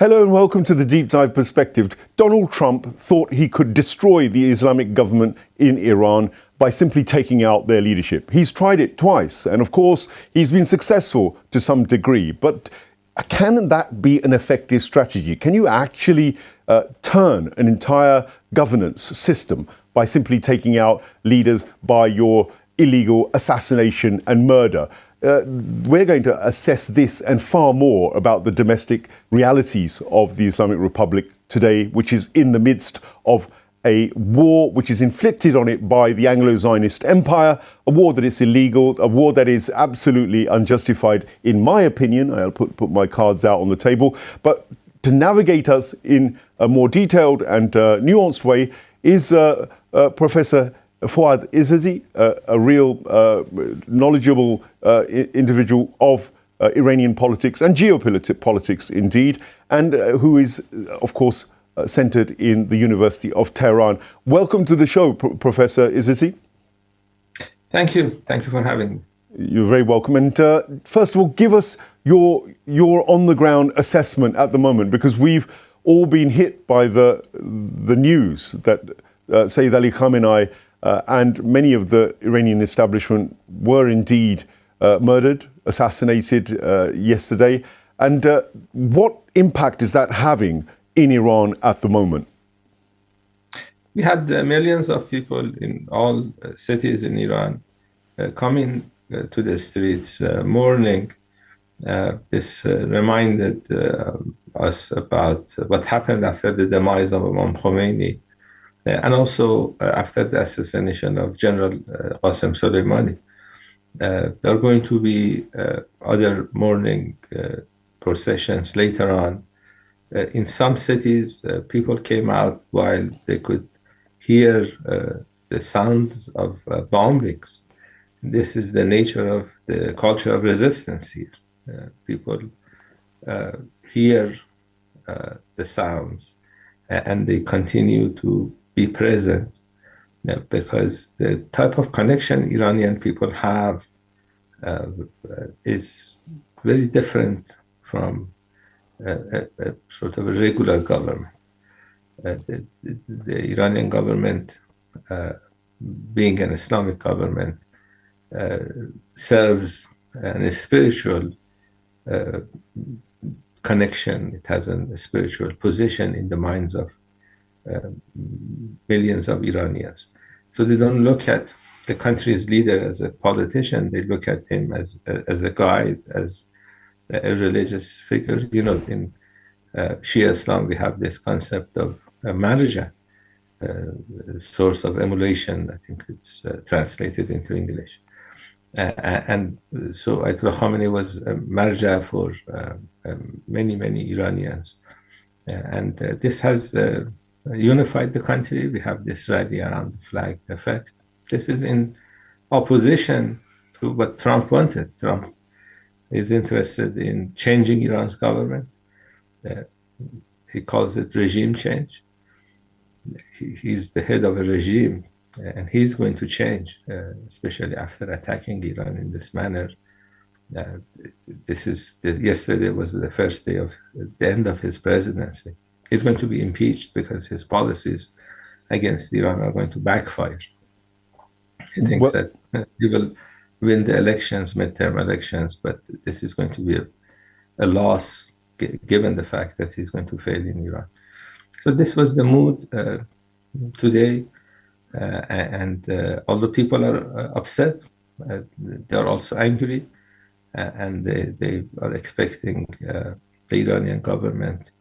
Hello and welcome to the Deep Dive Perspective. Donald Trump thought he could destroy the Islamic government in Iran by simply taking out their leadership. He's tried it twice, and of course, he's been successful to some degree. But can that be an effective strategy? Can you actually turn an entire governance system by simply taking out leaders by your illegal assassination and murder? We're going to assess this and far more about the domestic realities of the Islamic Republic today, which is in the midst of a war which is inflicted on it by the Anglo-Zionist Empire, a war that is illegal, a war that is absolutely unjustified, in my opinion. I'll put my cards out on the table. But to navigate us in a more detailed and nuanced way is Professor Foad Izadi, a real knowledgeable individual of Iranian politics and geopolitics indeed, and who is, of course, centered in the University of Tehran. Welcome to the show, Professor Izadi. Thank you. Thank you for having me. You're very welcome. And first of all, give us your on-the-ground assessment at the moment, because we've all been hit by the news that Sayyid Ali Khamenei and many of the Iranian establishment were indeed murdered, assassinated yesterday. And what impact is that having in Iran at the moment? We had millions of people in all cities in Iran coming to the streets, mourning. This reminded us about what happened after the demise of Imam Khomeini, and also after the assassination of General Qasem Soleimani. There are going to be other mourning processions later on. In some cities, people came out while they could hear the sounds of bombings. This is the nature of the culture of resistance here. People hear the sounds and they continue to be present, because the type of connection Iranian people have is very different from a sort of a regular government. The Iranian government, being an Islamic government, serves a spiritual connection. It has a spiritual position in the minds of millions of Iranians. So they don't look at the country's leader as a politician. They look at him as a guide, as a religious figure. You know, in Shia Islam, we have this concept of marja, source of emulation. I think it's translated into English. And so Ayatollah Khamenei was a marja for many Iranians. And this has unified the country. We have this rally around the flag effect. This is in opposition to what Trump wanted. Trump is interested in changing Iran's government. He calls it regime change. He's the head of a regime, and he's going to change, especially after attacking Iran in this manner. Yesterday was the first day of the end of his presidency. He's going to be impeached because his policies against Iran are going to backfire. He thinks that he will win the elections, midterm elections, but this is going to be a loss given the fact that he's going to fail in Iran. So this was the mood today, and although people are upset, they are also angry, and they are expecting the Iranian government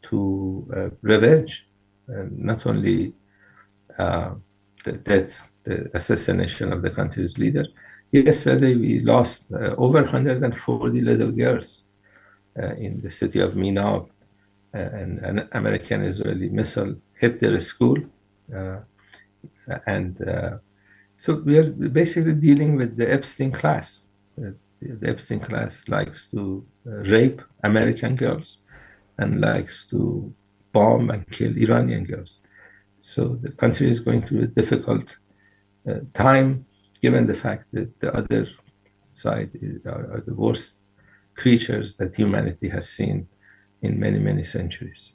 to revenge, not only the death, the assassination of the country's leader. Yesterday, we lost over 140 little girls in the city of Minab. And an American-Israeli missile hit their school. So we are basically dealing with the Epstein Class. The Epstein Class likes to rape American girls and likes to bomb and kill Iranian girls. So the country is going through a difficult time, given the fact that the other side are the worst creatures that humanity has seen in many, many centuries.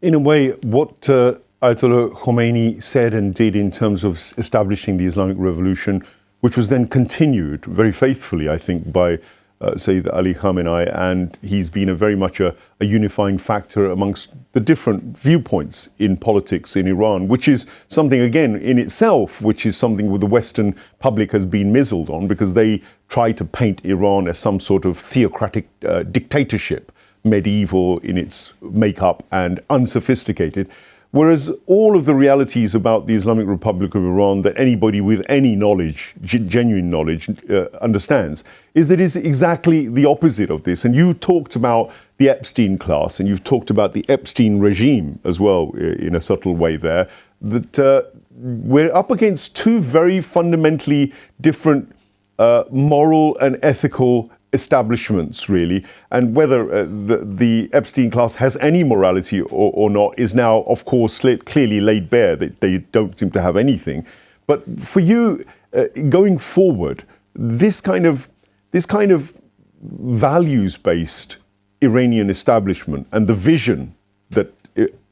In a way, what Ayatollah Khomeini said and did in terms of establishing the Islamic Revolution, which was then continued very faithfully, I think, by Sayyid Ali Khamenei, and he's been very much a unifying factor amongst the different viewpoints in politics in Iran, which is something, again, in itself, which is something where the Western public has been mizzled on, because they try to paint Iran as some sort of theocratic dictatorship, medieval in its makeup and unsophisticated. Whereas all of the realities about the Islamic Republic of Iran that anybody with any knowledge, genuine knowledge, understands, is that it's exactly the opposite of this. And you talked about the Epstein Class, and you've talked about the Epstein regime as well, in a subtle way there, that we're up against two very fundamentally different moral and ethical establishments, really, and whether the Epstein Class has any morality or not is now, of course, clearly laid bare, that they don't seem to have anything. But for you, going forward, this kind of values-based Iranian establishment and the vision that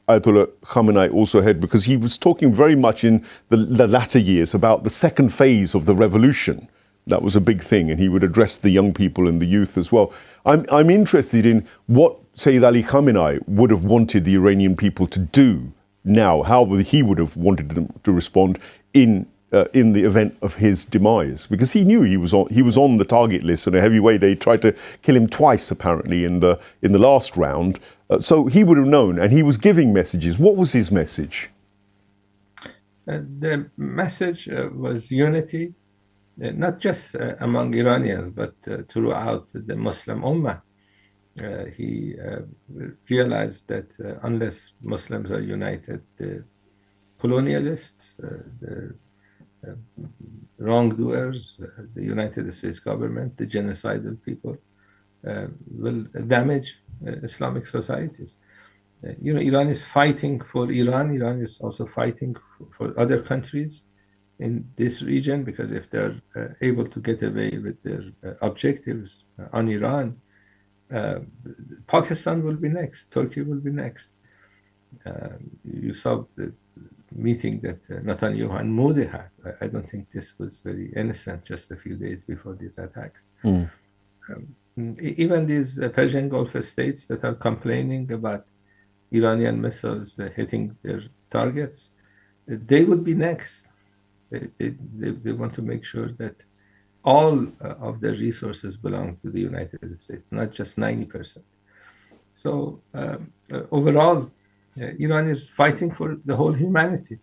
Ayatollah Khamenei also had, because he was talking very much in the latter years about the second phase of the revolution. That was a big thing, and he would address the young people and the youth as well. I'm interested in what Sayyid Ali Khamenei would have wanted the Iranian people to do now, how he would have wanted them to respond in the event of his demise, because he knew he was on the target list in a heavy way. They tried to kill him twice, apparently, in the last round. So he would have known, and he was giving messages. What was his message? The message was unity. Not just among Iranians, but throughout the Muslim Ummah. He realized that unless Muslims are united, the colonialists, the wrongdoers, the United States government, the genocidal people, will damage Islamic societies. Iran is fighting for Iran. Iran is also fighting for other countries in this region, because if they're able to get away with their objectives on Iran, Pakistan will be next, Turkey will be next. You saw the meeting that Netanyahu and Modi had. I don't think this was very innocent just a few days before these attacks. Even these Persian Gulf states that are complaining about Iranian missiles hitting their targets, they would be next. They want to make sure that all of their resources belong to the United States, not just 90%. So overall, Iran is fighting for the whole humanity.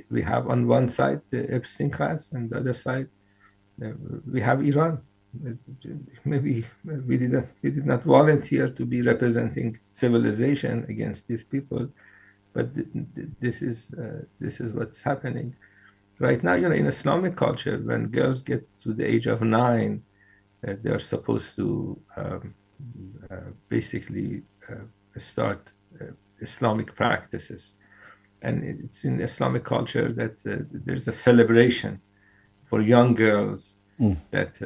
We have on one side the Epstein Class, and the other side we have Iran. Maybe we did not volunteer to be representing civilization against these people, but this is what's happening right now. In Islamic culture, when girls get to the age of 9, they are supposed to basically start Islamic practices, and it's in Islamic culture that there's a celebration for young girls that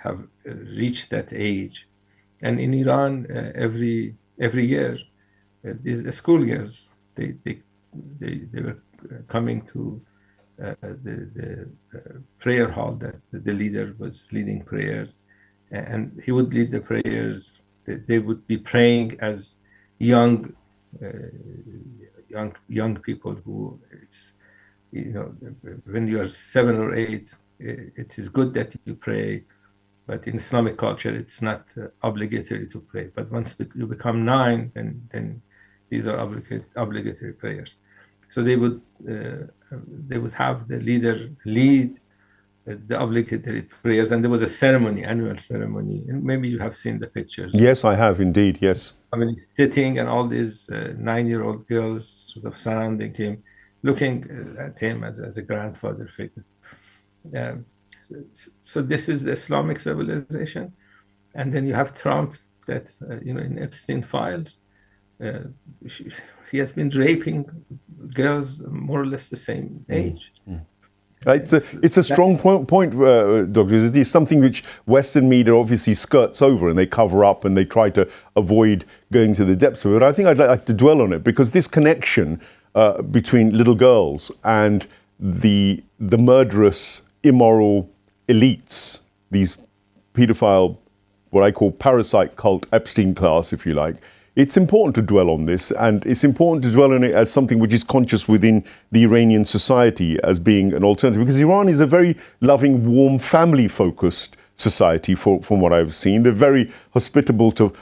have reached that age. And in Iran, every year, these schoolgirls, they were coming to the prayer hall that the leader was leading prayers, and he would lead the prayers. They would be praying as young people who, it's, when you are 7 or 8, it is good that you pray, but in Islamic culture, it's not obligatory to pray. But once you become 9, then these are obligatory prayers. So they would have the leader lead the obligatory prayers, and there was a ceremony, annual ceremony, and maybe you have seen the pictures. Yes, I have indeed. Yes, I mean, sitting, and all these 9-year-old girls sort of surrounding him, looking at him as a grandfather figure. So this is the Islamic civilization, and then you have Trump that in Epstein files, he has been raping girls more or less the same age. It's a strong point, Dr. Izadi. It's something which Western media obviously skirts over and they cover up and they try to avoid going to the depths of it. But I think I'd like to dwell on it because this connection between little girls and the murderous, immoral elites, these paedophile, what I call parasite cult, Epstein Class, if you like. It's important to dwell on this, and it's important to dwell on it as something which is conscious within the Iranian society as being an alternative, because Iran is a very loving, warm, family-focused society from what I've seen. They're very hospitable to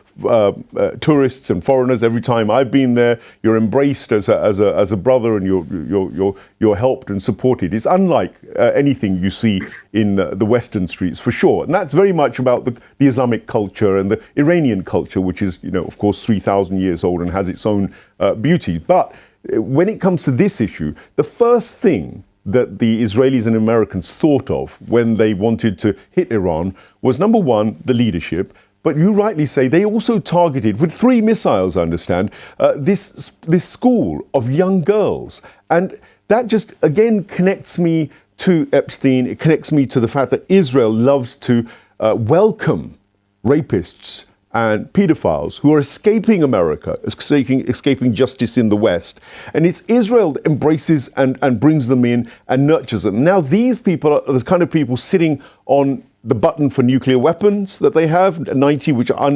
tourists and foreigners. Every time I've been there, you're embraced as a brother, and you're helped and supported. It's unlike anything you see in the Western streets, for sure. And that's very much about the Islamic culture and the Iranian culture, which is, of course, 3,000 years old and has its own beauty. But when it comes to this issue, the first thing that the Israelis and Americans thought of when they wanted to hit Iran was, number one, the leadership. But you rightly say they also targeted, with 3 missiles, I understand, this school of young girls. And that just, again, connects me to Epstein. It connects me to the fact that Israel loves to welcome rapists and pedophiles who are escaping America, escaping justice in the West. And it's Israel that embraces and brings them in and nurtures them. Now, these people are the kind of people sitting on the button for nuclear weapons that they have, 90, which are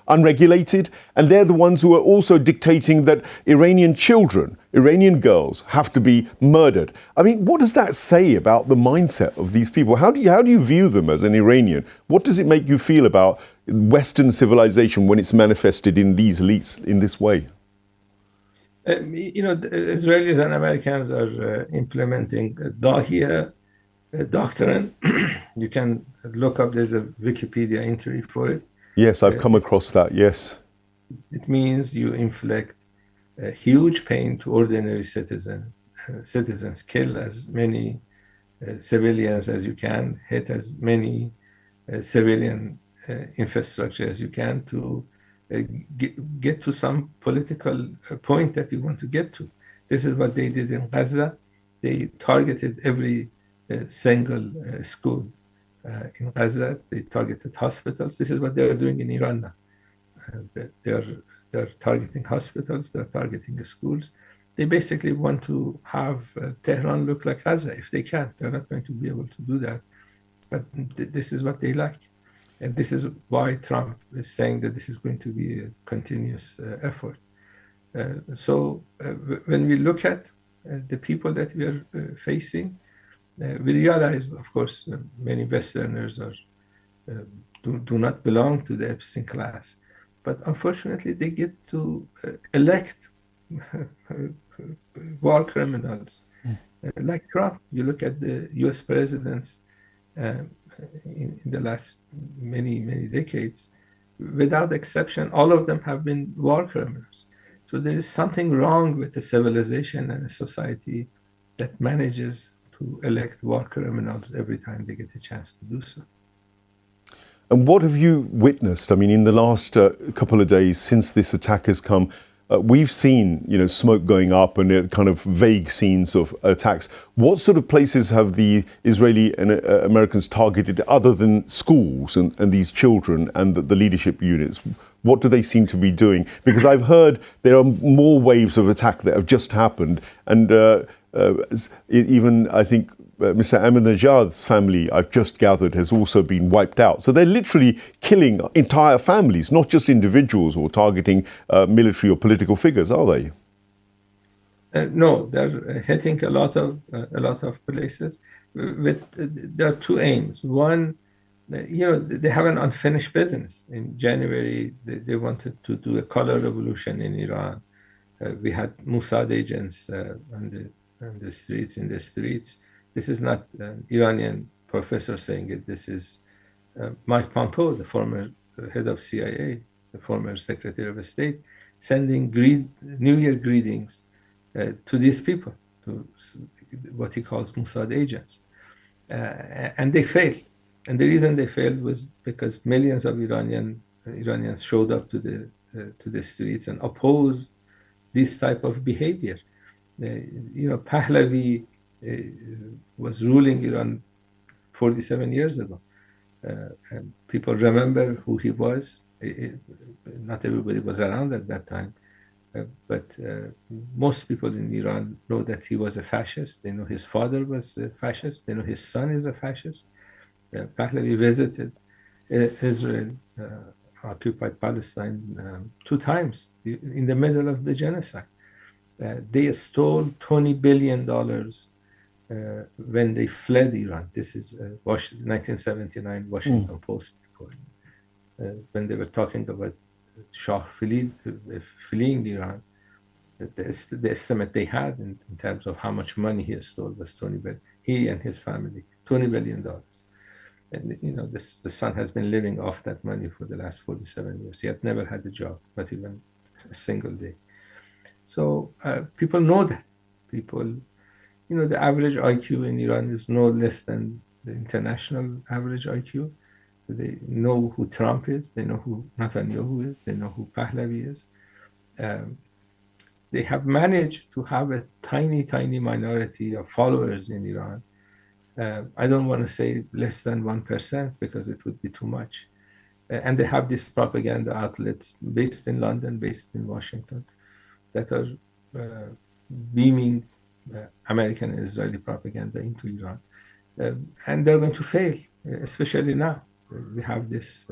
unregulated. And they're the ones who are also dictating that Iranian children, Iranian girls, have to be murdered. I mean, what does that say about the mindset of these people? How do you view them as an Iranian? What does it make you feel about Western civilization when it's manifested in these elites in this way? The Israelis and Americans are implementing Dahiya Doctrine. You can look up, there's a Wikipedia entry for it. Yes, I've come across that, yes. It means you inflict huge pain to ordinary citizens, kill as many civilians as you can, hit as many civilian infrastructure as you can to get to some political point that you want to get to. This is what they did in Gaza. They targeted every single school in Gaza. They targeted hospitals. This is what they are doing in Iran now. They're targeting hospitals. They're targeting schools. They basically want to have Tehran look like Gaza if they can. They're not going to be able to do that. But this is what they like. And this is why Trump is saying that this is going to be a continuous effort. So when we look at the people that we are facing, we realize, of course, many Westerners do not belong to the Epstein class. But unfortunately, they get to elect war criminals like Trump. You look at the US presidents in the last many decades, without exception, all of them have been war criminals. So there is something wrong with a civilization and a society that manages to elect war criminals every time they get a chance to do so. And what have you witnessed? I mean, in the last couple of days since this attack has come, we've seen, smoke going up and kind of vague scenes of attacks. What sort of places have the Israeli and Americans targeted other than schools and these children and the leadership units? What do they seem to be doing? Because I've heard there are more waves of attack that have just happened. And even, I think, Mr. Ahmadinejad's family, I've just gathered, has also been wiped out. So they're literally killing entire families, not just individuals or targeting military or political figures, are they? No, they're hitting a lot of places. There are 2 aims. One, they have an unfinished business. In January, they wanted to do a color revolution in Iran. We had Mossad agents in the streets. This is not an Iranian professor saying it. This is Mike Pompeo, the former head of CIA, the former Secretary of State, sending New Year greetings to these people, to what he calls Mossad agents. And they failed. And the reason they failed was because millions of Iranians showed up to the streets and opposed this type of behavior. Pahlavi was ruling Iran 47 years ago. And people remember who he was. Not everybody was around at that time, but most people in Iran know that he was a fascist. They know his father was a fascist. They know his son is a fascist. Pahlavi visited Israel, occupied Palestine 2 times in the middle of the genocide. They stole $20 billion when they fled Iran. This is 1979 Washington Post report. When they were talking about Shah fleeing Iran, the estimate they had in terms of how much money he stole was 20 billion. He and his family, $20 billion. And the son has been living off that money for the last 47 years. He had never had a job, not even a single day. So people know that. People, the average IQ in Iran is no less than the international average IQ. They know who Trump is. They know who Netanyahu is. They know who Pahlavi is. They have managed to have a tiny, tiny minority of followers in Iran. I don't want to say less than 1% because it would be too much. And they have these propaganda outlets based in London, based in Washington, that are beaming American and Israeli propaganda into Iran. And they're going to fail, especially now. We have this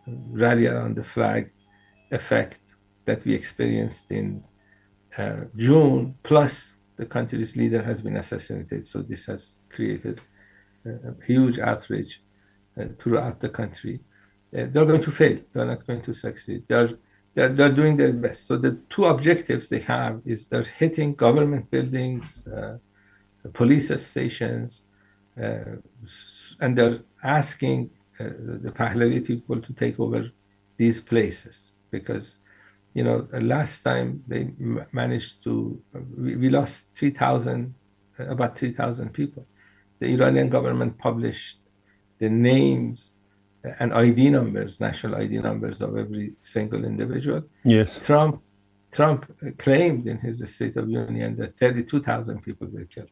rally around the flag effect that we experienced in June, plus the country's leader has been assassinated. So this has created a huge outrage throughout the country. They're going to fail. They're not going to succeed. They're doing their best. So the two objectives they have is they're hitting government buildings, police stations, and they're asking the Pahlavi people to take over these places because, last time they managed to, we lost about 3,000 people. The Iranian government published the names and ID numbers, national ID numbers of every single individual. Yes. Trump claimed in his State of Union that 32,000 people were killed.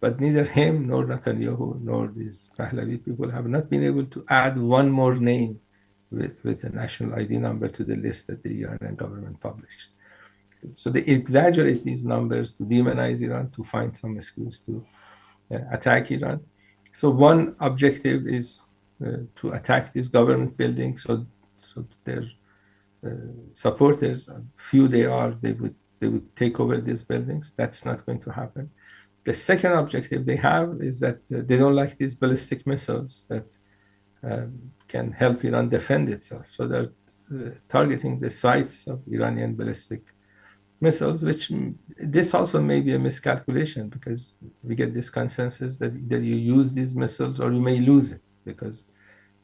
But neither him nor Netanyahu nor these Pahlavi people have not been able to add one more name with a national ID number to the list that the Iranian government published. So they exaggerate these numbers to demonize Iran, to find some excuse to attack Iran. So one objective is to attack these government buildings. So their supporters, few they are, they would take over these buildings. That's not going to happen. The second objective they have is that they don't like these ballistic missiles that can help Iran defend itself. So they're targeting the sites of Iranian ballistic missiles, which this also may be a miscalculation because we get this consensus that either you use these missiles or you may lose it because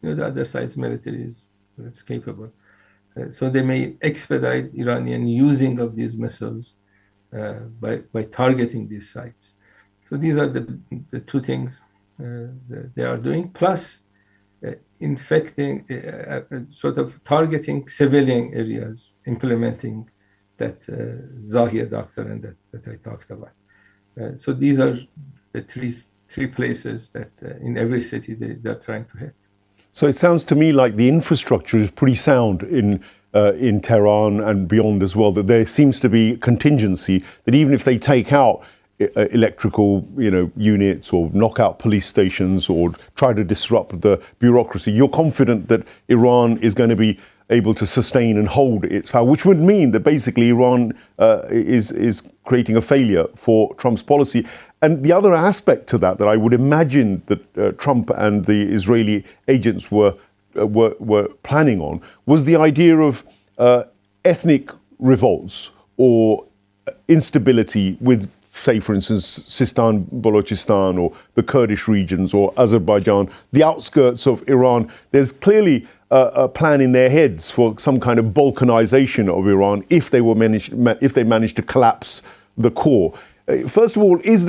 the other side's military is capable. So they may expedite Iranian using of these missiles by targeting these sites. So these are the two things that they are doing, plus infecting, sort of targeting civilian areas, implementing that Dahiya doctrine that I talked about. So these are the three places that in every city they're trying to hit. So it sounds to me like the infrastructure is pretty sound in Tehran and beyond as well, that there seems to be contingency that even if they take out electrical units or knock out police stations or try to disrupt the bureaucracy, you're confident that Iran is going to be able to sustain and hold its power, which would mean that basically Iran is creating a failure for Trump's policy. And the other aspect to that I would imagine that Trump and the Israeli agents were planning on was the idea of ethnic revolts or instability with, say, for instance, Sistan, Balochistan, or the Kurdish regions, or Azerbaijan, the outskirts of Iran. There's clearly a plan in their heads for some kind of Balkanization of Iran if they managed to collapse the core. First of all, is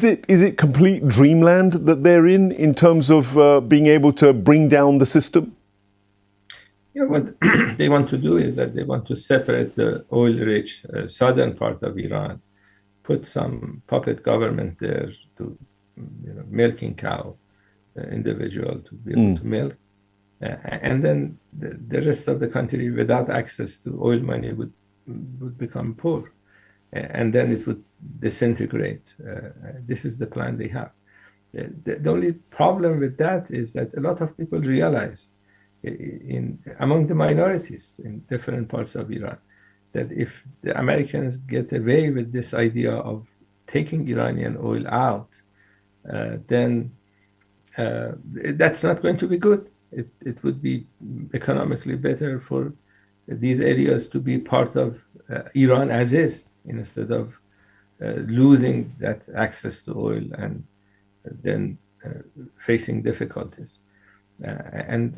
it complete dreamland that they're in terms of being able to bring down the system? What they want to do is that they want to separate the oil-rich southern part of Iran put some puppet government there to, milking cow individual to be able to milk. And then the rest of the country without access to oil money would become poor. And then it would disintegrate. This is the plan they have. The only problem with that is that a lot of people realize among the minorities in different parts of Iran that if the Americans get away with this idea of taking Iranian oil out, then that's not going to be good. It would be economically better for these areas to be part of Iran as is, instead of losing that access to oil and then facing difficulties. And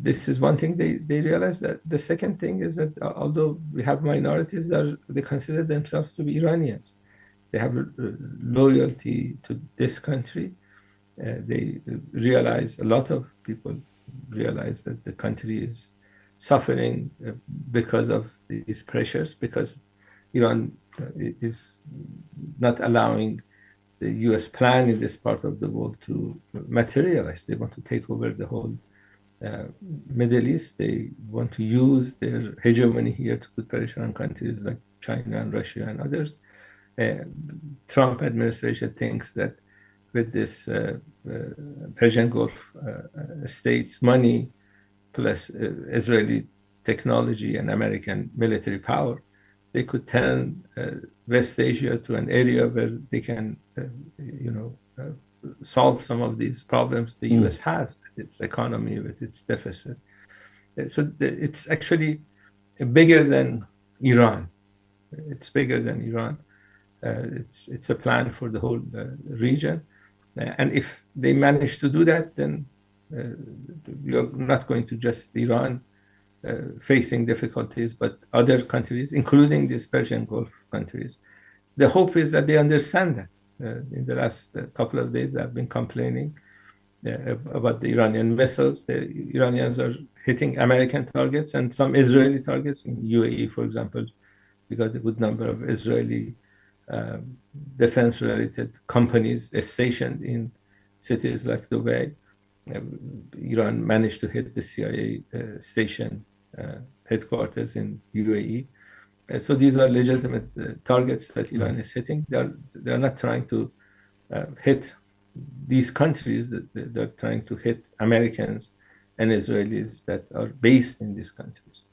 this is one thing they realize. That the second thing is that although we have minorities, they consider themselves to be Iranians. They have loyalty to this country. They realize, a lot of people realize that the country is suffering because of these pressures, because Iran is not allowing the US plan in this part of the world to materialize. They want to take over the whole Middle East. They want to use their hegemony here to put pressure on countries like China and Russia and others. Trump administration thinks that with this Persian Gulf states money plus Israeli technology and American military power, they could turn West Asia to an area where they can, solve some of these problems the U.S. has with its economy, with its deficit. So it's actually bigger than Iran. It's bigger than Iran. It's a plan for the whole region. And if they manage to do that, then you're not going to just Iran facing difficulties, but other countries, including these Persian Gulf countries. The hope is that they understand that. In the last couple of days, I've been complaining about the Iranian missiles. The Iranians are hitting American targets and some Israeli targets. In UAE, for example, we got a good number of Israeli defense-related companies stationed in cities like Dubai. Iran managed to hit the CIA station headquarters in UAE. So these are legitimate targets that Iran is hitting. They're not trying to hit these countries. They're trying to hit Americans and Israelis that are based in these countries.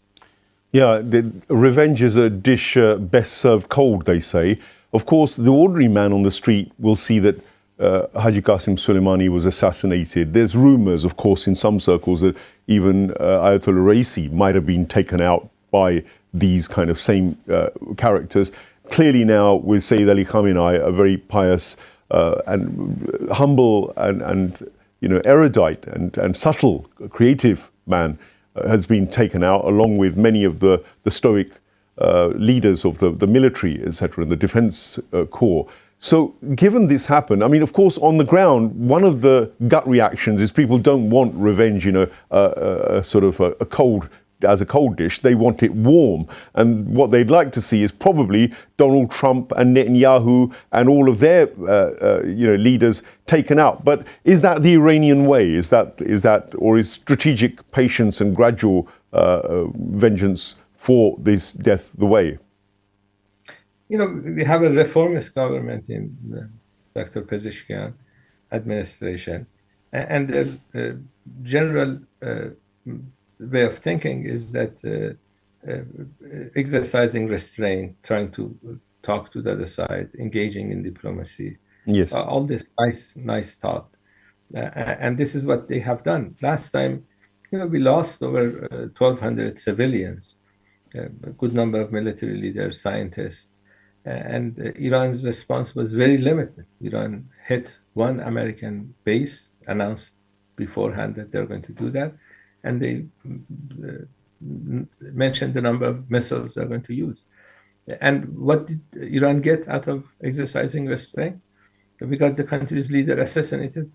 Yeah, revenge is a dish best served cold, they say. Of course, the ordinary man on the street will see that Haji Qasim Soleimani was assassinated. There's rumors, of course, in some circles that even Ayatollah Raisi might have been taken out by these kind of same characters. Clearly now with Sayyid Ali Khamenei, a very pious and humble and erudite and subtle, creative man has been taken out, along with many of the stoic leaders of the military, etc., and the defense corps. So given this happened, I mean, of course, on the ground, one of the gut reactions is people don't want revenge, sort of a cold dish. They want it warm. And what they'd like to see is probably Donald Trump and Netanyahu and all of their, leaders taken out. But is that the Iranian way? Is that, or is strategic patience and gradual vengeance for this death the way? We have a reformist government in the Dr. Pezeshkian administration, and the general way of thinking is that exercising restraint, trying to talk to the other side, engaging in diplomacy, yes, all this nice talk, and this is what they have done. Last time, we lost over 1,200 civilians, a good number of military leaders, scientists. And Iran's response was very limited. Iran hit one American base, announced beforehand that they're going to do that, and they mentioned the number of missiles they're going to use. And what did Iran get out of exercising restraint? We got the country's leader assassinated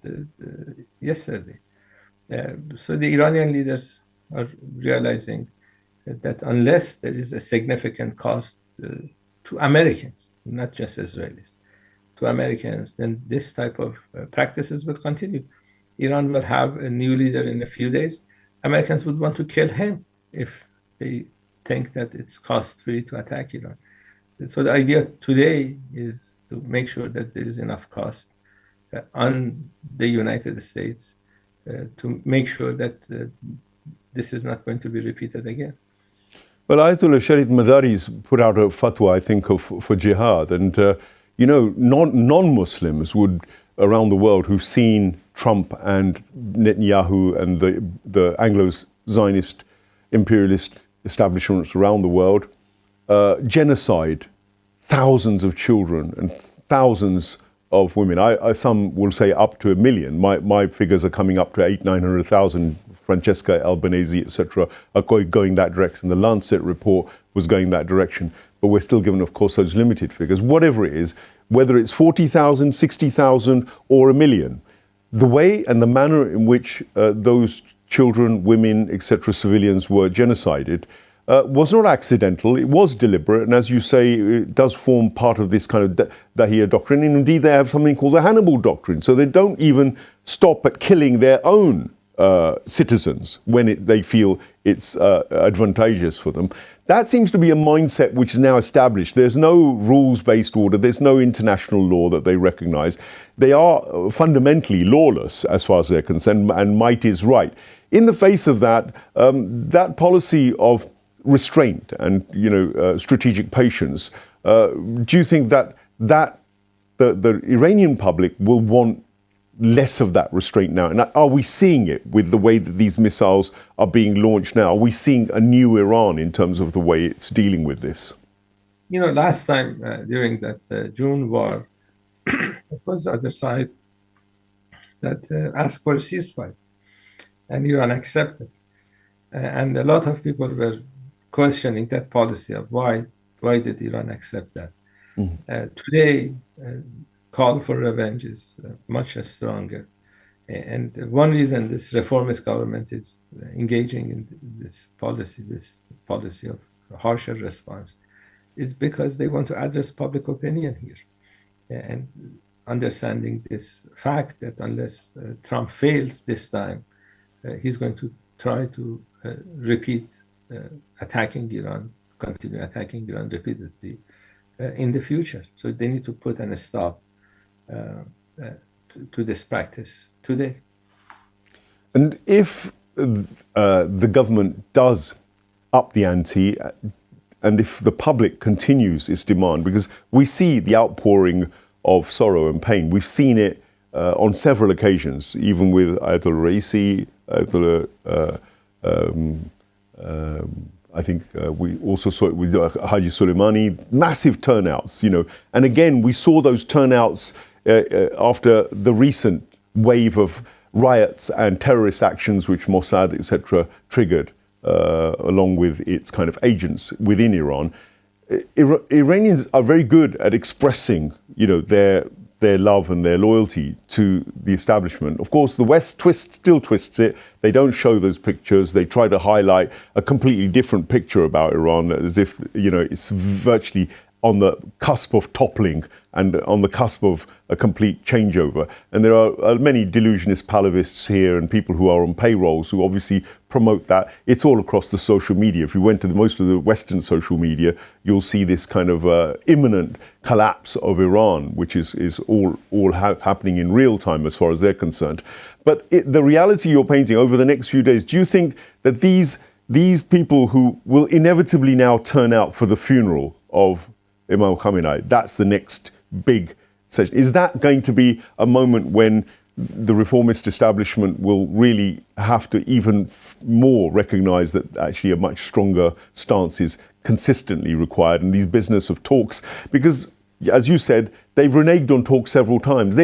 yesterday. So the Iranian leaders are realizing that unless there is a significant cost to Americans, not just Israelis, to Americans, then this type of practices will continue. Iran will have a new leader in a few days. Americans would want to kill him if they think that it's cost-free to attack Iran. So the idea today is to make sure that there is enough cost on the United States to make sure that this is not going to be repeated again. Well, Ayatollah Sharif Madari's put out a fatwa, I think, for jihad. And, non-Muslims would, around the world, who've seen Trump and Netanyahu and the Anglo-Zionist imperialist establishments around the world, genocide thousands of children and thousands of women. Some will say up to 1 million. My figures are coming up to 800,000-900,000. Francesca Albanese, etc., are going that direction. The Lancet report was going that direction. But we're still given, of course, those limited figures. Whatever it is, whether it's 40,000, 60,000 or 1 million, the way and the manner in which those children, women, etc., civilians were genocided was not accidental. It was deliberate. And as you say, it does form part of this kind of Dahiya doctrine. And indeed, they have something called the Hannibal doctrine. So they don't even stop at killing their own citizens when they feel it's advantageous for them. That seems to be a mindset which is now established. There's no rules-based order. There's no international law that they recognize. They are fundamentally lawless as far as they're concerned, and might is right. In the face of that, that policy of restraint and strategic patience, do you think that the Iranian public will want less of that restraint now? And are we seeing it with the way that these missiles are being launched now? Are we seeing a new Iran in terms of the way it's dealing with this? Last time during that June war, it was the other side that asked for a ceasefire, and Iran accepted. And a lot of people were questioning that policy of why did Iran accept that? Today, call for revenge is much stronger. And one reason this reformist government is engaging in this policy of harsher response, is because they want to address public opinion here. And understanding this fact that unless Trump fails this time, he's going to try to repeat attacking Iran, continue attacking Iran repeatedly in the future. So they need to put a stop to this practice today. And if the government does up the ante, and if the public continues its demand, because we see the outpouring of sorrow and pain, we've seen it on several occasions, even with Ayatollah Raisi, I think we also saw it with Haji Soleimani, massive turnouts, And again, we saw those turnouts after the recent wave of riots and terrorist actions which Mossad, etc., triggered, along with its kind of agents within Iran. Iranians are very good at expressing, their love and their loyalty to the establishment. Of course, the West still twists it. They don't show those pictures. They try to highlight a completely different picture about Iran, as if, it's virtually on the cusp of toppling and on the cusp of a complete changeover. And there are many delusionist palavists here and people who are on payrolls who obviously promote that. It's all across the social media. If you went to most of the Western social media, you'll see this kind of imminent collapse of Iran, which is all happening in real time as far as they're concerned. But the reality you're painting over the next few days, do you think that these people who will inevitably now turn out for the funeral of Imam Khamenei, that's the next big session. Is that going to be a moment when the reformist establishment will really have to even more recognize that actually a much stronger stance is consistently required in these business of talks? Because, as you said, they've reneged on talks several times.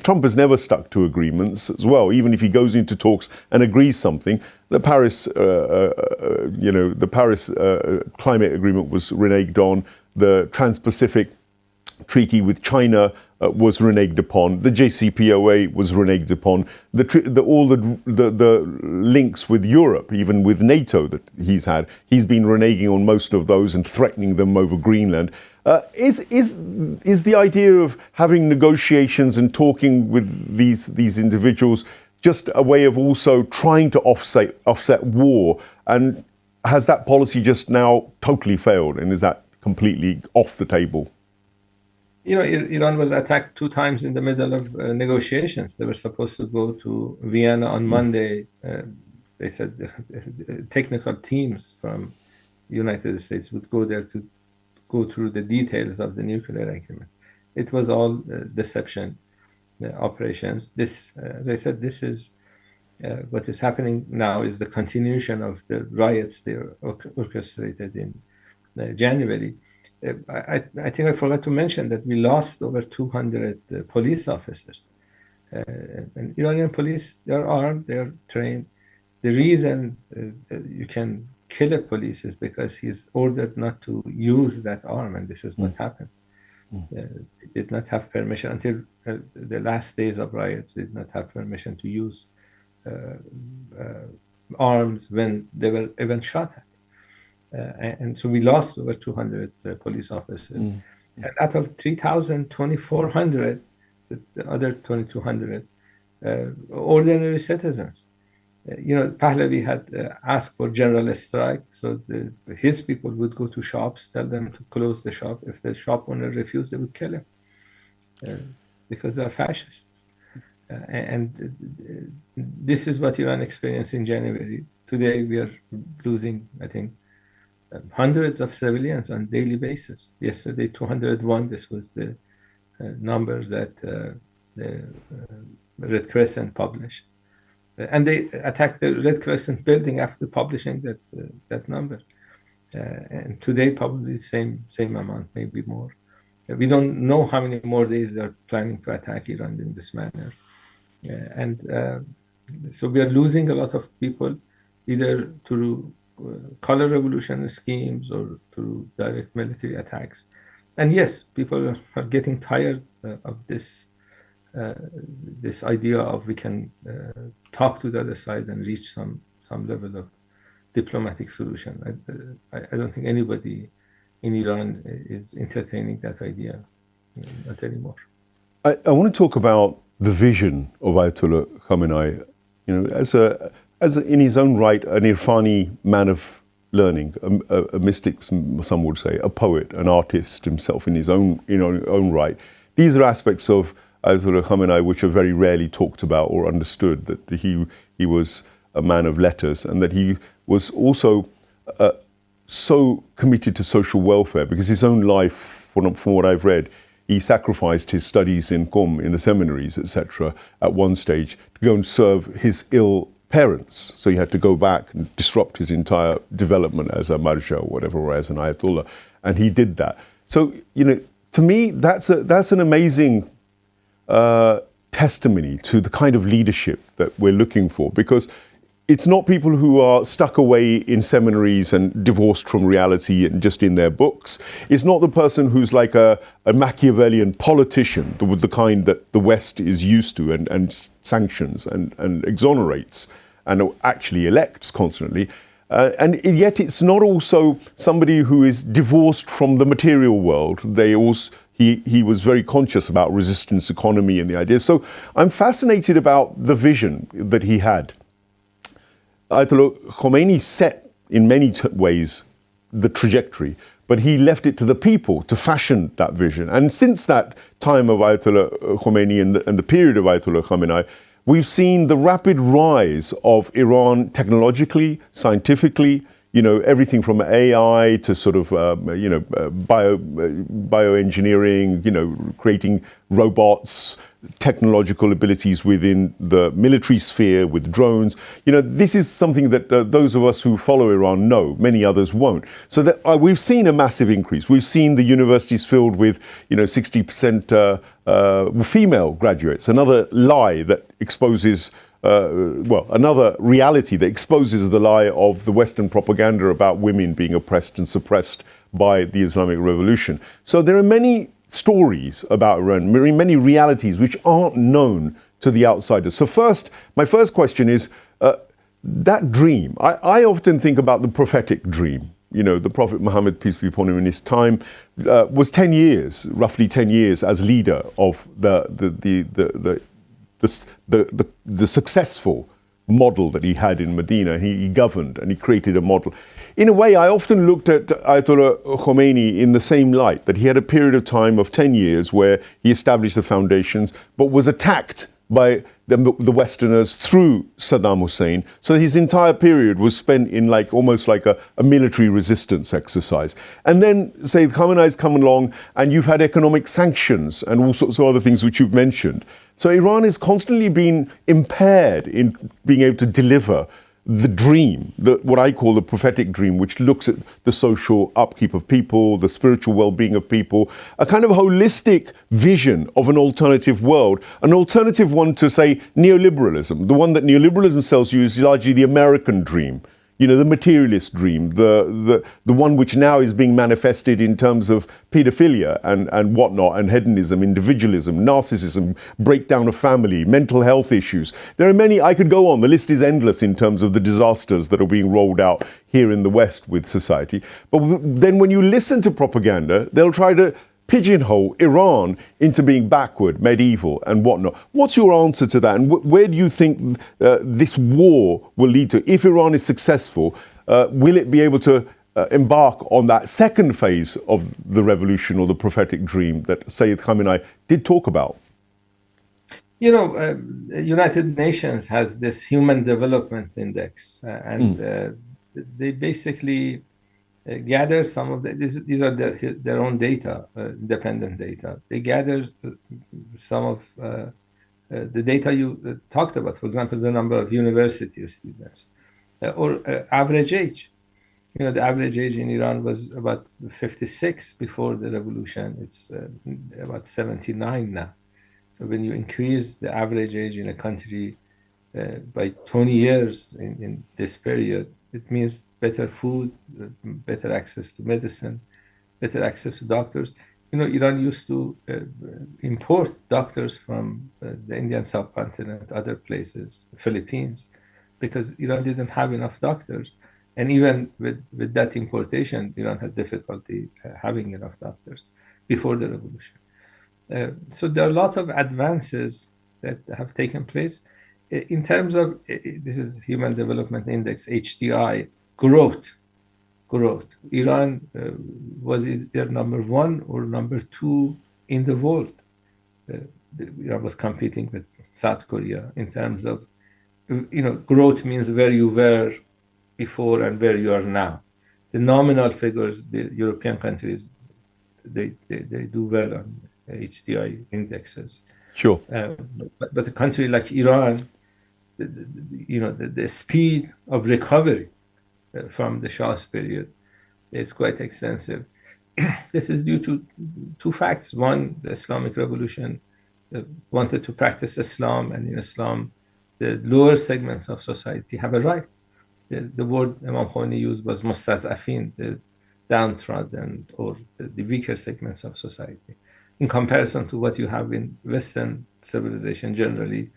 Trump has never stuck to agreements as well, even if he goes into talks and agrees something. The Paris climate agreement was reneged on. The Trans-Pacific Treaty with China was reneged upon. The JCPOA was reneged upon. All the links with Europe, even with NATO that he's had, he's been reneging on most of those and threatening them over Greenland. Is the idea of having negotiations and talking with these individuals just a way of also trying to offset war? And has that policy just now totally failed? And is that completely off the table? Iran was attacked 2 times in the middle of negotiations. They were supposed to go to Vienna on Monday. They said technical teams from the United States would go there to go through the details of the nuclear agreement. It was all deception operations. This, as I said, this is what is happening now is the continuation of the riots they orchestrated in January. I think I forgot to mention that we lost over 200 police officers. And Iranian police, they're armed, they're trained. The reason you can kill a police is because he's ordered not to use that arm, and this is what happened. He did not have permission until the last days of riots. Did not have permission to use arms when they were even shot at. And so we lost over 200 police officers. And out of 3,000, 2,400, the other 2,200 ordinary citizens. Pahlavi had asked for general strike, so his people would go to shops, tell them to close the shop. If the shop owner refused, they would kill him because they're fascists. And this is what Iran experienced in January. Today we are losing, I think, hundreds of civilians on a daily basis. Yesterday, 201. This was the numbers that the Red Crescent published. And they attacked the Red Crescent building after publishing that number. And today, probably the same amount, maybe more. We don't know how many more days they're planning to attack Iran in this manner. So we are losing a lot of people, either through color revolution schemes or through direct military attacks. And yes, people are getting tired of this idea of we can talk to the other side and reach some level of diplomatic solution. I don't think anybody in Iran is entertaining that idea, not anymore. I want to talk about the vision of Ayatollah Khamenei, as in his own right, an Irfani man of learning, a mystic, some would say, a poet, an artist himself in his own right. These are aspects of Ayatollah Khamenei which are very rarely talked about or understood, that he was a man of letters and that he was also so committed to social welfare, because his own life, from what I've read, he sacrificed his studies in Qom, in the seminaries, etc., at one stage to go and serve his ill parents. So he had to go back and disrupt his entire development as a marja or whatever, or as an ayatollah, and he did that. So, to me, that's an amazing testimony to the kind of leadership that we're looking for, because it's not people who are stuck away in seminaries and divorced from reality and just in their books. It's not the person who's like a Machiavellian politician, the kind that the West is used to and sanctions and exonerates and actually elects constantly. And yet it's not also somebody who is divorced from the material world. He was very conscious about resistance economy and the ideas. So I'm fascinated about the vision that he had. Ayatollah Khomeini set, in many ways, the trajectory, but he left it to the people to fashion that vision. And since that time of Ayatollah Khomeini and the period of Ayatollah Khamenei, we've seen the rapid rise of Iran technologically, scientifically, everything from AI to sort of, bioengineering, creating robots, technological abilities within the military sphere with drones. This is something that those of us who follow Iran know, many others won't. So that we've seen a massive increase. We've seen the universities filled with, 60% female graduates. Another lie that exposes another reality that exposes the lie of the Western propaganda about women being oppressed and suppressed by the Islamic Revolution. So there are many stories about Iran, many realities which aren't known to the outsiders. So my first question is, that dream, I often think about the prophetic dream. You know, the Prophet Muhammad, peace be upon him, in his time was 10 years, roughly 10 years as leader of the successful model that he had in Medina. He governed and he created a model. In a way, I often looked at Ayatollah Khomeini in the same light, that he had a period of time of 10 years where he established the foundations, but was attacked by the Westerners through Saddam Hussein. So his entire period was spent in almost like a military resistance exercise. And then, say, Khamenei's come along and you've had economic sanctions and all sorts of other things which you've mentioned. So Iran has constantly been impaired in being able to deliver the dream, what I call the prophetic dream, which looks at the social upkeep of people, the spiritual well-being of people, a kind of holistic vision of an alternative world, an alternative one to, say, neoliberalism. The one that neoliberalism sells you is largely the American dream, you know, the materialist dream, the one which now is being manifested in terms of pedophilia and whatnot, and hedonism, individualism, narcissism, breakdown of family, mental health issues. There are many, I could go on, the list is endless in terms of the disasters that are being rolled out here in the West with society. But then when you listen to propaganda, they'll try to pigeonhole Iran into being backward, medieval, and whatnot. What's your answer to that? And where do you think this war will lead to? If Iran is successful, will it be able to embark on that second phase of the revolution or the prophetic dream that Sayyid Khamenei did talk about? You know, United Nations has this Human Development Index, and they basically gather some of these are their own data, independent data. They gather some of the data you talked about, for example, the number of university students or average age. You know, the average age in Iran was about 56 before the revolution. It's about 79 now. So when you increase the average age in a country by 20 years in this period, it means better food, better access to medicine, better access to doctors. You know, Iran used to import doctors from the Indian subcontinent, other places, Philippines, because Iran didn't have enough doctors. And even with that importation, Iran had difficulty having enough doctors before the revolution. So there are a lot of advances that have taken place. In terms of, this is Human Development Index, HDI, growth. Iran was either number 1 or number 2 in the world. Iran was competing with South Korea in terms of, you know, growth means where you were before and where you are now. The nominal figures, the European countries, they do well on HDI indexes. Sure. But a country like Iran, you know, the speed of recovery from the Shah's period is quite extensive. This is due to two facts. One, the Islamic Revolution wanted to practice Islam, and in Islam, the lower segments of society have a right. The word Imam Khomeini used was mustazafin, the downtrodden or the weaker segments of society, in comparison to what you have in Western civilization generally.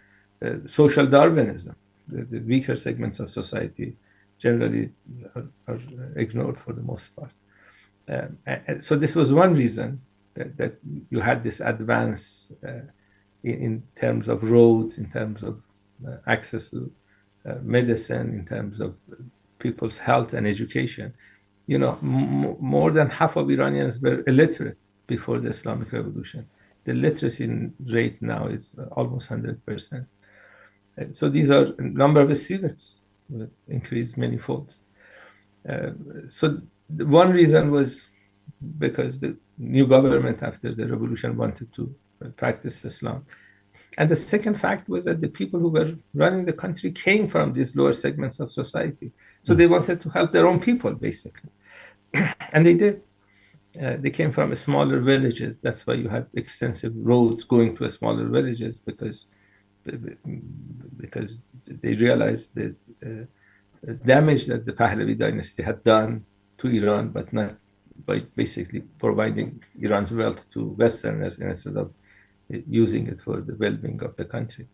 Social Darwinism, the weaker segments of society generally are ignored for the most part. So this was one reason that you had this advance in terms of roads, in terms of access to medicine, in terms of people's health and education. You know, more than half of Iranians were illiterate before the Islamic Revolution. The literacy rate now is almost 100%. So these are a number of students increased many folds. So one reason was because the new government after the revolution wanted to practice Islam. And the second fact was that the people who were running the country came from these lower segments of society. So they wanted to help their own people, basically. And they did. They came from smaller villages. That's why you had extensive roads going to smaller villages, because they realized that damage that the Pahlavi dynasty had done to Iran, but not by basically providing Iran's wealth to Westerners instead of using it for the well-being of the country.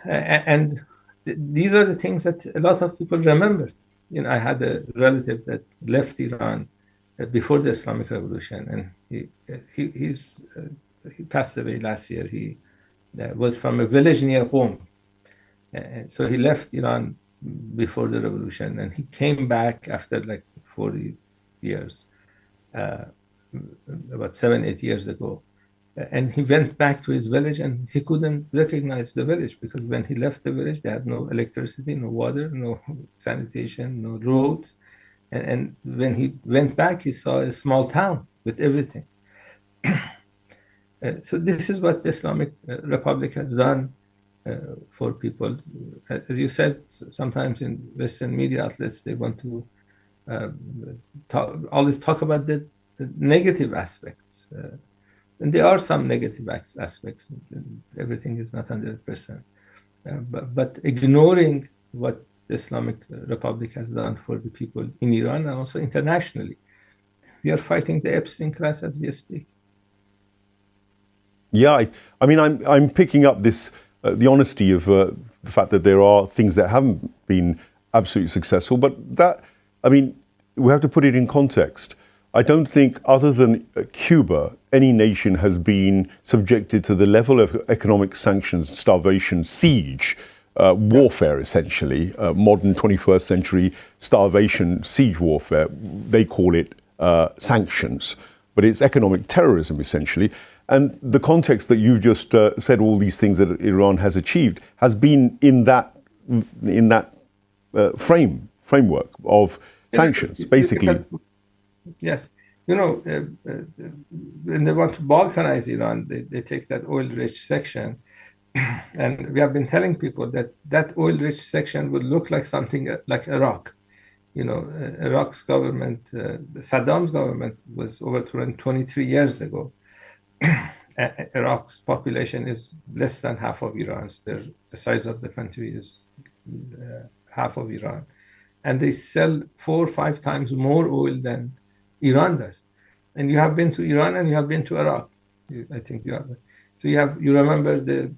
And these are the things that a lot of people remember. I had a relative that left Iran before the Islamic Revolution, and he passed away last year. He was from a village near Qom. And so he left Iran before the revolution, and he came back after like 40 years, about 7-8 years ago. And he went back to his village, and he couldn't recognize the village because when he left the village, they had no electricity, no water, no sanitation, no roads. And when he went back, he saw a small town with everything. So this is what the Islamic Republic has done for people. As you said, sometimes in Western media outlets, they want to always talk about the negative aspects. And there are some negative aspects. Everything is not 100%. But ignoring what the Islamic Republic has done for the people in Iran and also internationally. We are fighting the Epstein Class as we speak. Yeah, I mean, I'm picking up this, the honesty of the fact that there are things that haven't been absolutely successful, but that, I mean, we have to put it in context. I don't think, other than Cuba, any nation has been subjected to the level of economic sanctions, starvation, siege, warfare, essentially, modern 21st century starvation, siege warfare. They call it sanctions, but it's economic terrorism, essentially. And the context that you've just said, all these things that Iran has achieved, has been in that framework of sanctions, basically. Yes. When they want to Balkanize Iran, they take that oil-rich section. And we have been telling people that that oil-rich section would look like something like Iraq. Iraq's government, Saddam's government was overthrown 23 years ago. Iraq's population is less than half of Iran's. The size of the country is half of Iran. And they sell 4 or 5 times more oil than Iran does. And you have been to Iran and you have been to Iraq. I think you have. So you remember the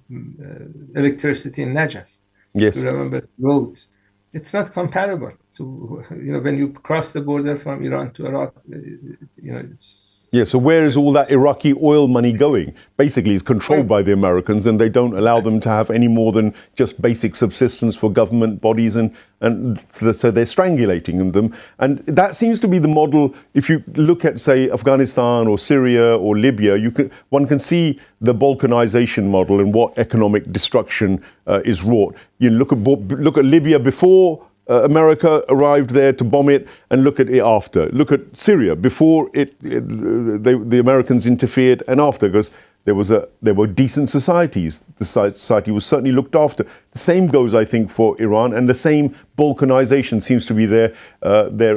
electricity in Najaf. Yes. You remember roads. It's not comparable to, when you cross the border from Iran to Iraq, it's... Yeah, so where is all that Iraqi oil money going? Basically, it's controlled by the Americans, and they don't allow them to have any more than just basic subsistence for government bodies, and so they're strangulating them. And that seems to be the model. If you look at, say, Afghanistan or Syria or Libya, one can see the Balkanization model and what economic destruction is wrought. You look at Libya before America arrived there to bomb it, and look at it after. Look at Syria before the Americans interfered, and after, because there were decent societies. The society was certainly looked after. The same goes, I think, for Iran, and the same Balkanization seems to be their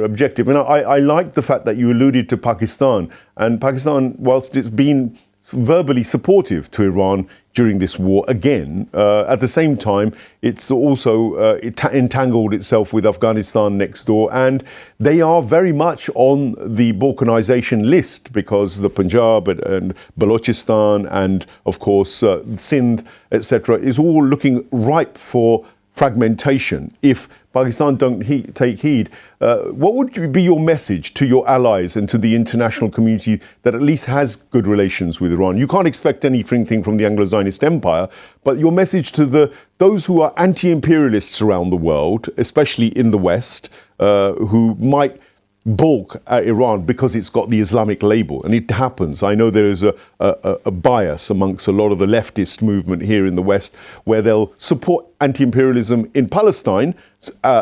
objective. And I like the fact that you alluded to Pakistan. And Pakistan, whilst it's been verbally supportive to Iran during this war again, at the same time, it's also entangled itself with Afghanistan next door, and they are very much on the Balkanization list, because the Punjab and Balochistan and, of course, Sindh, etc., is all looking ripe for fragmentation if Pakistan don't take heed. What would be your message to your allies and to the international community that at least has good relations with Iran? You can't expect anything from the Anglo-Zionist empire, but your message to those who are anti-imperialists around the world, especially in the West, who might balk at Iran because it's got the Islamic label, and it happens. I know there is a bias amongst a lot of the leftist movement here in the West, where they'll support anti-imperialism in Palestine,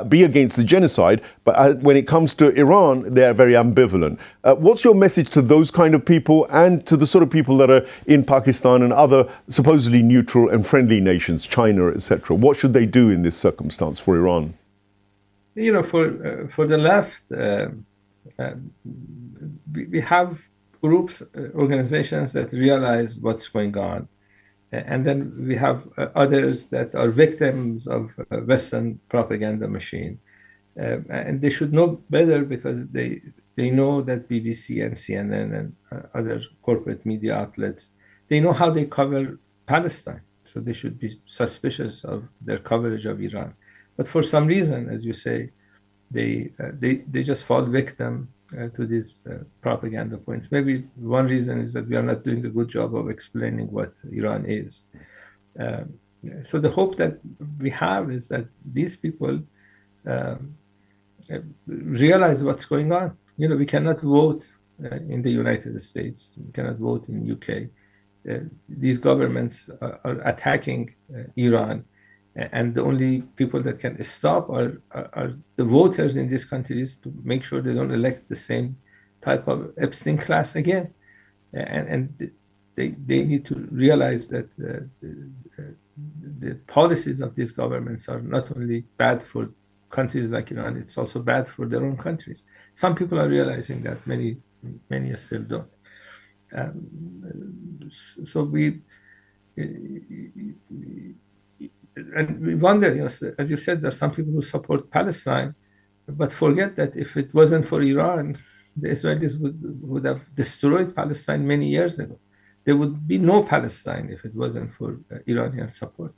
be against the genocide, but when it comes to Iran, they're very ambivalent. What's your message to those kind of people, and to the sort of people that are in Pakistan and other supposedly neutral and friendly nations, China, etc.? What should they do in this circumstance for Iran? For the left, we have groups, organizations that realize what's going on. And then we have others that are victims of Western propaganda machine. And they should know better, because They know that BBC and CNN and other corporate media outlets, they know how they cover Palestine. So they should be suspicious of their coverage of Iran. But for some reason, as you say, they just fall victim to these propaganda points. Maybe one reason is that we are not doing a good job of explaining what Iran is. So the hope that we have is that these people realize what's going on. We cannot vote in the United States. We cannot vote in UK. These governments are attacking Iran, and the only people that can stop are the voters in these countries to make sure they don't elect the same type of Epstein Class again. And they need to realize that the policies of these governments are not only bad for countries like Iran, it's also bad for their own countries. Some people are realizing that, many still don't. So we wonder, as you said, there are some people who support Palestine, but forget that if it wasn't for Iran, the Israelis would have destroyed Palestine many years ago. There would be no Palestine if it wasn't for Iranian support.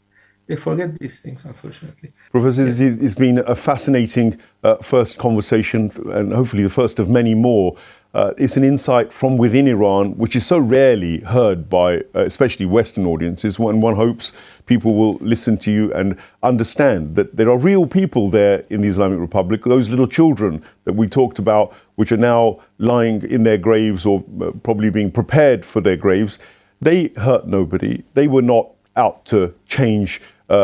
They forget these things, unfortunately. Professor Izadi, it's been a fascinating first conversation, and hopefully the first of many more. It's an insight from within Iran, which is so rarely heard by especially Western audiences, when one hopes people will listen to you and understand that there are real people there in the Islamic Republic, those little children that we talked about, which are now lying in their graves or probably being prepared for their graves. They hurt nobody. They were not out to change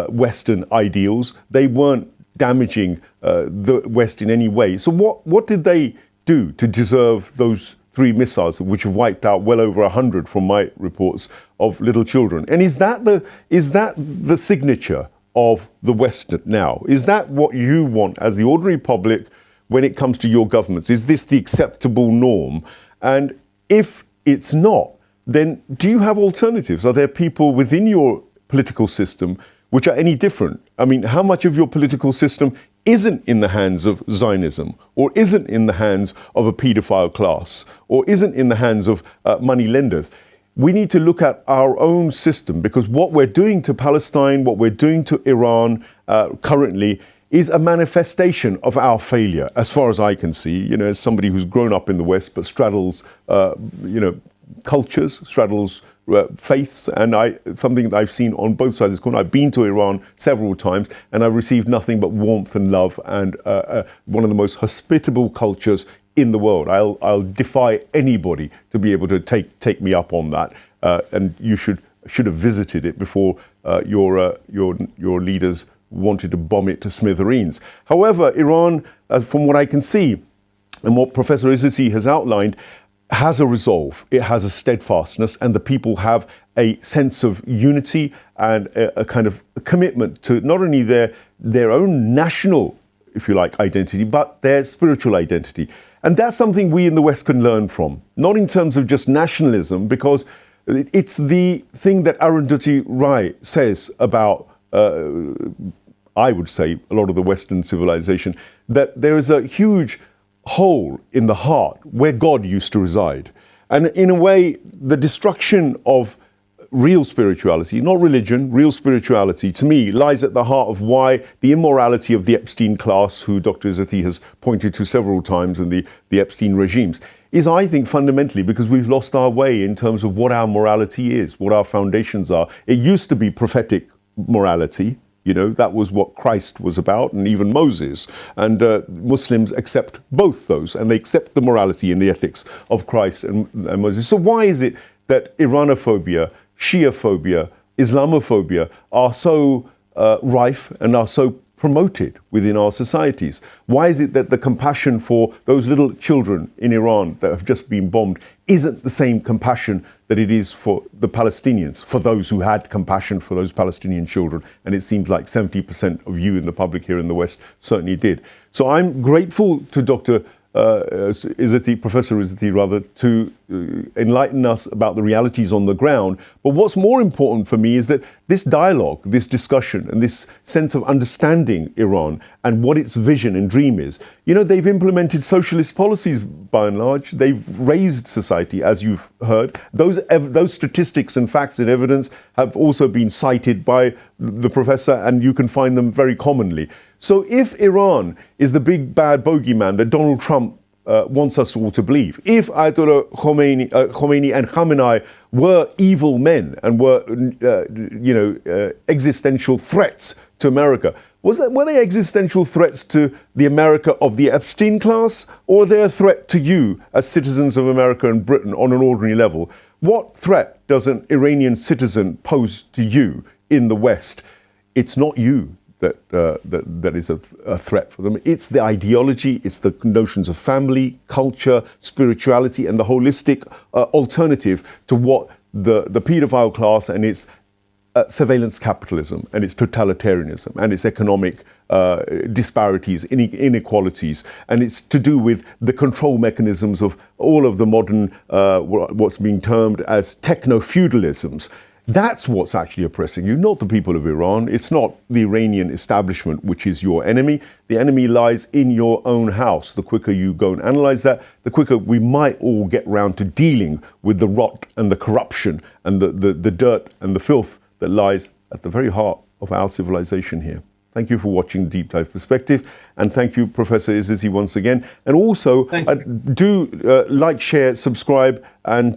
Western ideals. They weren't damaging the West in any way. So what did they do to deserve those 3 missiles, which have wiped out well over 100 from my reports of little children? And is that the signature of the West now? Is that what you want as the ordinary public when it comes to your governments? Is this the acceptable norm? And if it's not, then do you have alternatives? Are there people within your political system which are any different? I mean, how much of your political system isn't in the hands of Zionism, or isn't in the hands of a paedophile class, or isn't in the hands of money lenders? We need to look at our own system, because what we're doing to Palestine, what we're doing to Iran currently, is a manifestation of our failure, as far as I can see, as somebody who's grown up in the West but straddles, cultures, straddles faiths, and something that I've seen on both sides of this corner. I've been to Iran several times, and I've received nothing but warmth and love, and one of the most hospitable cultures in the world. I'll defy anybody to be able to take me up on that, and you should have visited it before your leaders wanted to bomb it to smithereens. However, Iran, from what I can see, and what Professor Izadi has outlined, has a resolve, it has a steadfastness, and the people have a sense of unity and a kind of commitment to not only their own national, if you like, identity, but their spiritual identity. And that's something we in the West can learn from, not in terms of just nationalism, because it's the thing that Arundhati Roy says about, I would say, a lot of the Western civilization, that there is a huge hole in the heart where God used to reside. And in a way, the destruction of real spirituality, not religion, real spirituality, to me, lies at the heart of why the immorality of the Epstein class, who Dr. Izadi has pointed to several times, and the Epstein regimes, is, I think, fundamentally because we've lost our way in terms of what our morality is, what our foundations are. It used to be prophetic morality. That was what Christ was about, and even Moses. And Muslims accept both those, and they accept the morality and the ethics of Christ and Moses. So why is it that Iranophobia, Shiaphobia, Islamophobia are so rife and are so promoted within our societies? Why is it that the compassion for those little children in Iran that have just been bombed isn't the same compassion that it is for the Palestinians, for those who had compassion for those Palestinian children? And it seems like 70% of you in the public here in the West certainly did. So I'm grateful to Dr. Professor Izadi, rather, to enlighten us about the realities on the ground. But what's more important for me is that this dialogue, this discussion, and this sense of understanding Iran and what its vision and dream is. You know, they've implemented socialist policies by and large. They've raised society, as you've heard. Those statistics and facts and evidence have also been cited by the professor, and you can find them very commonly. So if Iran is the big bad bogeyman that Donald Trump wants us all to believe, if Ayatollah Khomeini and Khamenei were evil men and were, existential threats to America, were they existential threats to the America of the Epstein class, or were they a threat to you as citizens of America and Britain on an ordinary level? What threat does an Iranian citizen pose to you in the West? It's not you that is a threat for them. It's the ideology, it's the notions of family, culture, spirituality, and the holistic alternative to what the paedophile class and its surveillance capitalism and its totalitarianism and its economic disparities, inequalities, and it's to do with the control mechanisms of all of the modern, what's being termed as techno-feudalisms. That's what's actually oppressing you, not the people of Iran. It's not the Iranian establishment, which is your enemy. The enemy lies in your own house. The quicker you go and analyze that, the quicker we might all get round to dealing with the rot and the corruption and the dirt and the filth that lies at the very heart of our civilization here. Thank you for watching Deep Dive Perspective, and thank you, Professor Izadi, once again. And also, do like, share, subscribe, and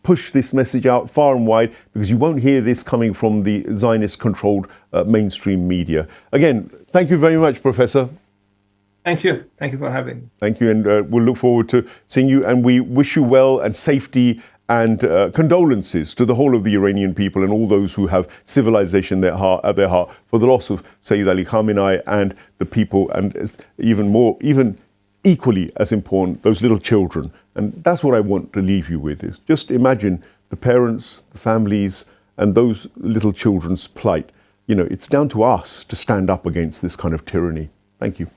push this message out far and wide, because you won't hear this coming from the Zionist-controlled mainstream media. Again, thank you very much, Professor. Thank you. Thank you for having me. Thank you, and we'll look forward to seeing you, and we wish you well and safety and condolences to the whole of the Iranian people and all those who have civilization at their heart for the loss of Sayyid Ali Khamenei and the people, and even equally as important, those little children. And that's what I want to leave you with, is just imagine the parents, the families, and those little children's plight. You know, it's down to us to stand up against this kind of tyranny. Thank you.